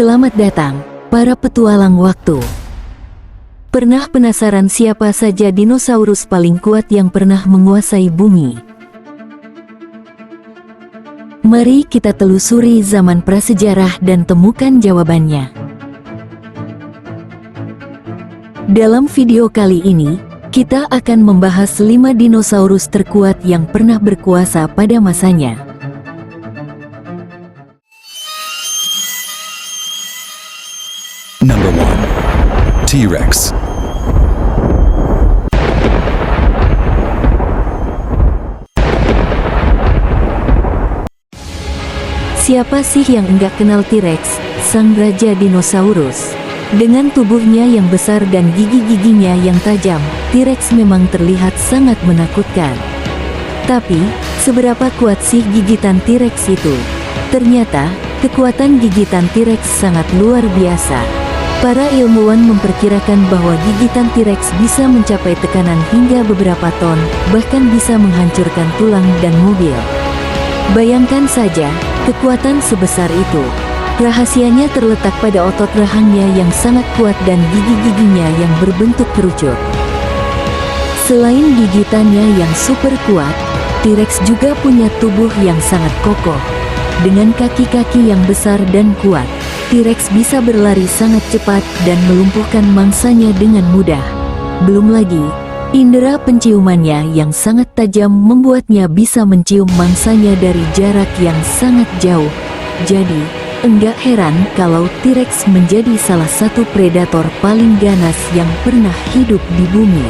Selamat datang, para petualang waktu. Pernah penasaran siapa saja dinosaurus paling kuat yang pernah menguasai bumi? Mari kita telusuri zaman prasejarah dan temukan jawabannya. Dalam video kali ini, kita akan membahas 5 dinosaurus terkuat yang pernah berkuasa pada masanya. Number 1. T-Rex. Siapa sih yang enggak kenal T-Rex, sang raja dinosaurus? Dengan tubuhnya yang besar dan gigi-giginya yang tajam, T-Rex memang terlihat sangat menakutkan. Tapi, seberapa kuat sih gigitan T-Rex itu? Ternyata, kekuatan gigitan T-Rex sangat luar biasa. Para ilmuwan memperkirakan bahwa gigitan T-Rex bisa mencapai tekanan hingga beberapa ton, bahkan bisa menghancurkan tulang dan mobil. Bayangkan saja, kekuatan sebesar itu. Rahasianya terletak pada otot rahangnya yang sangat kuat dan gigi-giginya yang berbentuk kerucut. Selain gigitannya yang super kuat, T-Rex juga punya tubuh yang sangat kokoh. Dengan kaki-kaki yang besar dan kuat, T-Rex bisa berlari sangat cepat dan melumpuhkan mangsanya dengan mudah. Belum lagi, indera penciumannya yang sangat tajam membuatnya bisa mencium mangsanya dari jarak yang sangat jauh. Jadi, enggak heran kalau T-Rex menjadi salah satu predator paling ganas yang pernah hidup di bumi.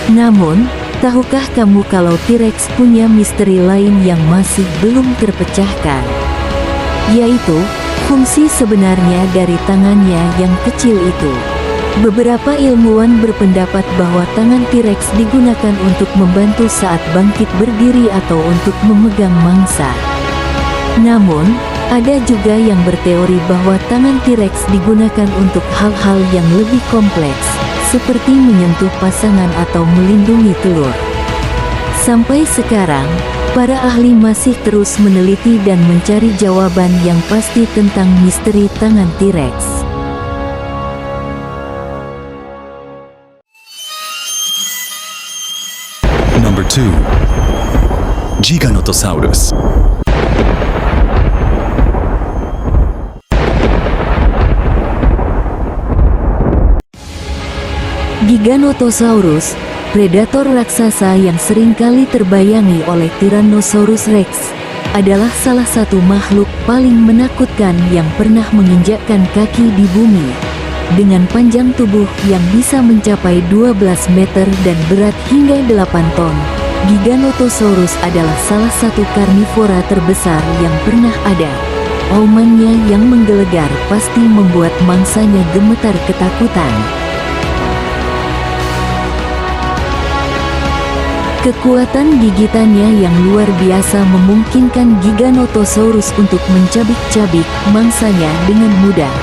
Namun, tahukah kamu kalau T-Rex punya misteri lain yang masih belum terpecahkan? Yaitu, fungsi sebenarnya dari tangannya yang kecil itu. Beberapa ilmuwan berpendapat bahwa tangan T-Rex digunakan untuk membantu saat bangkit berdiri atau untuk memegang mangsa. Namun, ada juga yang berteori bahwa tangan T-Rex digunakan untuk hal-hal yang lebih kompleks, seperti menyentuh pasangan atau melindungi telur. Sampai sekarang, para ahli masih terus meneliti dan mencari jawaban yang pasti tentang misteri tangan T-Rex. Number 2. Giganotosaurus. Giganotosaurus, predator raksasa yang seringkali terbayangi oleh Tyrannosaurus Rex, adalah salah satu makhluk paling menakutkan yang pernah menginjakkan kaki di bumi. Dengan panjang tubuh yang bisa mencapai 12 meter dan berat hingga 8 ton, Giganotosaurus adalah salah satu karnivora terbesar yang pernah ada. Aumannya yang menggelegar pasti membuat mangsanya gemetar ketakutan. Kekuatan gigitannya yang luar biasa memungkinkan Giganotosaurus untuk mencabik-cabik mangsanya dengan mudah.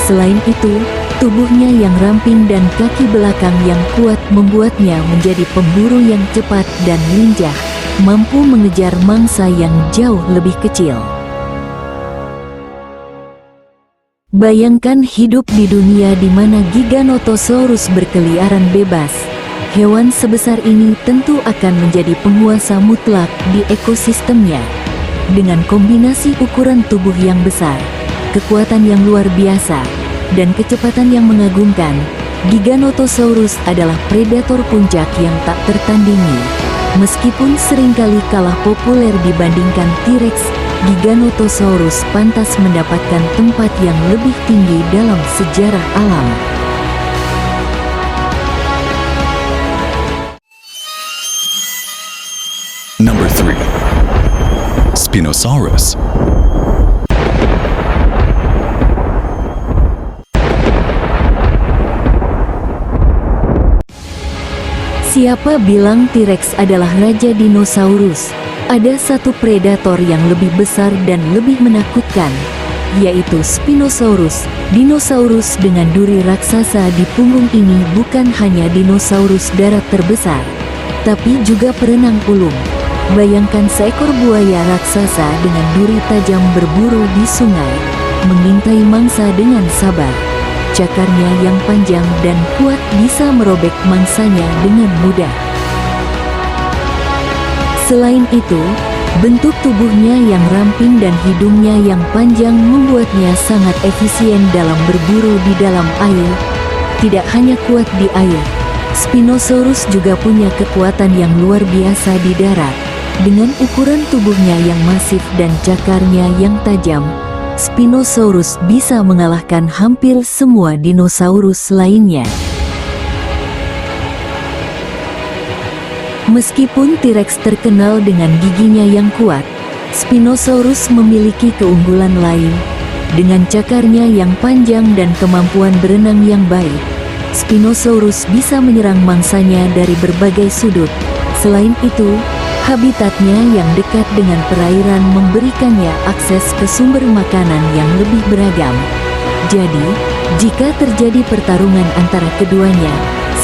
Selain itu, tubuhnya yang ramping dan kaki belakang yang kuat membuatnya menjadi pemburu yang cepat dan lincah, mampu mengejar mangsa yang jauh lebih kecil. Bayangkan hidup di dunia di mana Giganotosaurus berkeliaran bebas. Hewan sebesar ini tentu akan menjadi penguasa mutlak di ekosistemnya. Dengan kombinasi ukuran tubuh yang besar, kekuatan yang luar biasa, dan kecepatan yang mengagumkan, Giganotosaurus adalah predator puncak yang tak tertandingi. Meskipun seringkali kalah populer dibandingkan T-Rex, Giganotosaurus pantas mendapatkan tempat yang lebih tinggi dalam sejarah alam. Number 3. Spinosaurus. Siapa bilang T-Rex adalah raja dinosaurus? Ada satu predator yang lebih besar dan lebih menakutkan, yaitu Spinosaurus. Dinosaurus dengan duri raksasa di punggung ini bukan hanya dinosaurus darat terbesar, tapi juga perenang ulung. Bayangkan seekor buaya raksasa dengan duri tajam berburu di sungai, mengintai mangsa dengan sabar. Cakarnya yang panjang dan kuat bisa merobek mangsanya dengan mudah. Selain itu, bentuk tubuhnya yang ramping dan hidungnya yang panjang membuatnya sangat efisien dalam berburu di dalam air. Tidak hanya kuat di air, Spinosaurus juga punya kekuatan yang luar biasa di darat. Dengan ukuran tubuhnya yang masif dan cakarnya yang tajam, Spinosaurus bisa mengalahkan hampir semua dinosaurus lainnya. Meskipun T-Rex terkenal dengan giginya yang kuat, Spinosaurus memiliki keunggulan lain. Dengan cakarnya yang panjang dan kemampuan berenang yang baik, Spinosaurus bisa menyerang mangsanya dari berbagai sudut. Selain itu, habitatnya yang dekat dengan perairan memberikannya akses ke sumber makanan yang lebih beragam. Jadi, jika terjadi pertarungan antara keduanya,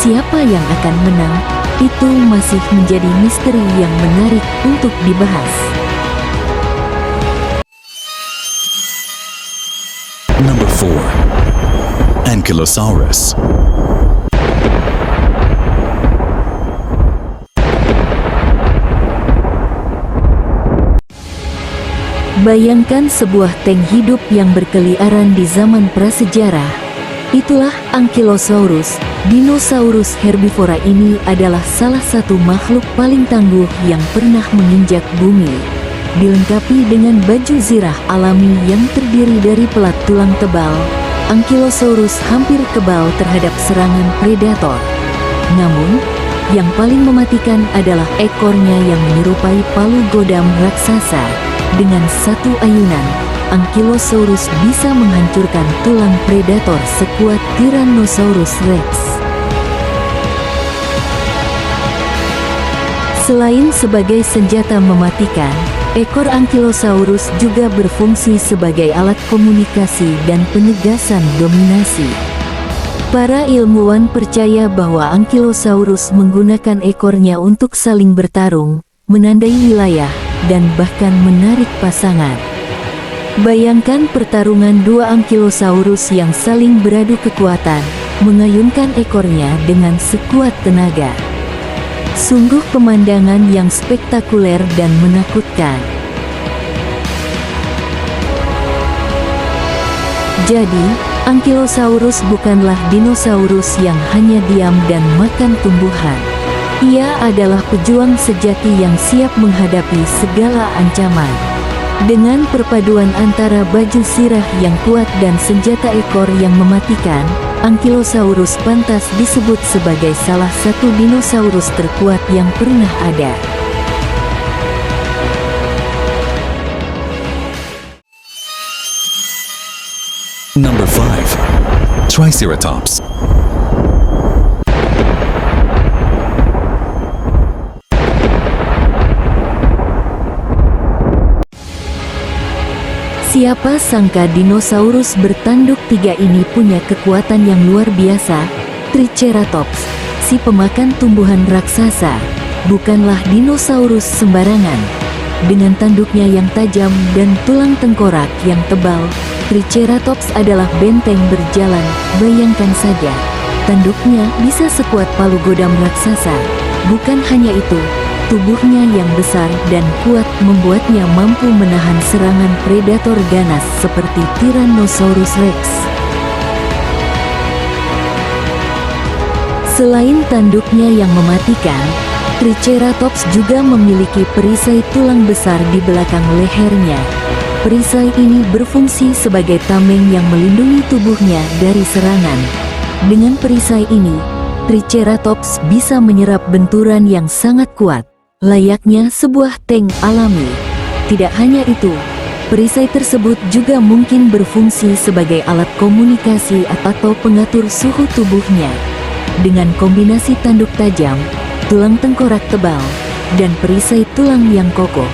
siapa yang akan menang? Itu masih menjadi misteri yang menarik untuk dibahas. Number 4. Ankylosaurus. Bayangkan sebuah tank hidup yang berkeliaran di zaman prasejarah. Itulah Ankylosaurus. Dinosaurus herbivora ini adalah salah satu makhluk paling tangguh yang pernah menginjak bumi. Dilengkapi dengan baju zirah alami yang terdiri dari pelat tulang tebal, Ankylosaurus hampir kebal terhadap serangan predator. Namun, yang paling mematikan adalah ekornya yang menyerupai palu godam raksasa. Dengan satu ayunan, Ankylosaurus bisa menghancurkan tulang predator sekuat Tyrannosaurus Rex. Selain sebagai senjata mematikan, ekor Ankylosaurus juga berfungsi sebagai alat komunikasi dan penegasan dominasi. Para ilmuwan percaya bahwa Ankylosaurus menggunakan ekornya untuk saling bertarung, menandai wilayah, dan bahkan menarik pasangan. Bayangkan pertarungan dua Ankylosaurus yang saling beradu kekuatan, mengayunkan ekornya dengan sekuat tenaga. Sungguh pemandangan yang spektakuler dan menakutkan. Jadi, Ankylosaurus bukanlah dinosaurus yang hanya diam dan makan tumbuhan. Ia adalah pejuang sejati yang siap menghadapi segala ancaman. Dengan perpaduan antara baju sirah yang kuat dan senjata ekor yang mematikan, Ankylosaurus pantas disebut sebagai salah satu dinosaurus terkuat yang pernah ada. Number 5. Triceratops. Siapa sangka dinosaurus bertanduk tiga ini punya kekuatan yang luar biasa. Triceratops, si pemakan tumbuhan raksasa, bukanlah dinosaurus sembarangan. Dengan tanduknya yang tajam dan tulang tengkorak yang tebal, Triceratops adalah benteng berjalan. Bayangkan saja, tanduknya bisa sekuat palu godam raksasa. Bukan hanya itu, tubuhnya yang besar dan kuat membuatnya mampu menahan serangan predator ganas seperti Tyrannosaurus Rex. Selain tanduknya yang mematikan, Triceratops juga memiliki perisai tulang besar di belakang lehernya. Perisai ini berfungsi sebagai tameng yang melindungi tubuhnya dari serangan. Dengan perisai ini, Triceratops bisa menyerap benturan yang sangat kuat, layaknya sebuah tank alami. Tidak hanya itu, perisai tersebut juga mungkin berfungsi sebagai alat komunikasi atau pengatur suhu tubuhnya. Dengan kombinasi tanduk tajam, tulang tengkorak tebal, dan perisai tulang yang kokoh,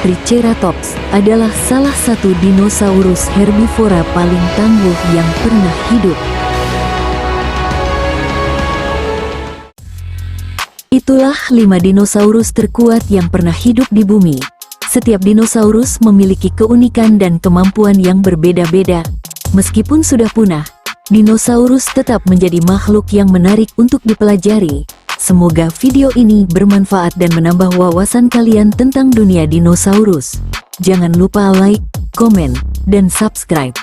Triceratops adalah salah satu dinosaurus herbivora paling tangguh yang pernah hidup. Itulah 5 dinosaurus terkuat yang pernah hidup di bumi. Setiap dinosaurus memiliki keunikan dan kemampuan yang berbeda-beda. Meskipun sudah punah, dinosaurus tetap menjadi makhluk yang menarik untuk dipelajari. Semoga video ini bermanfaat dan menambah wawasan kalian tentang dunia dinosaurus. Jangan lupa like, komen, dan subscribe.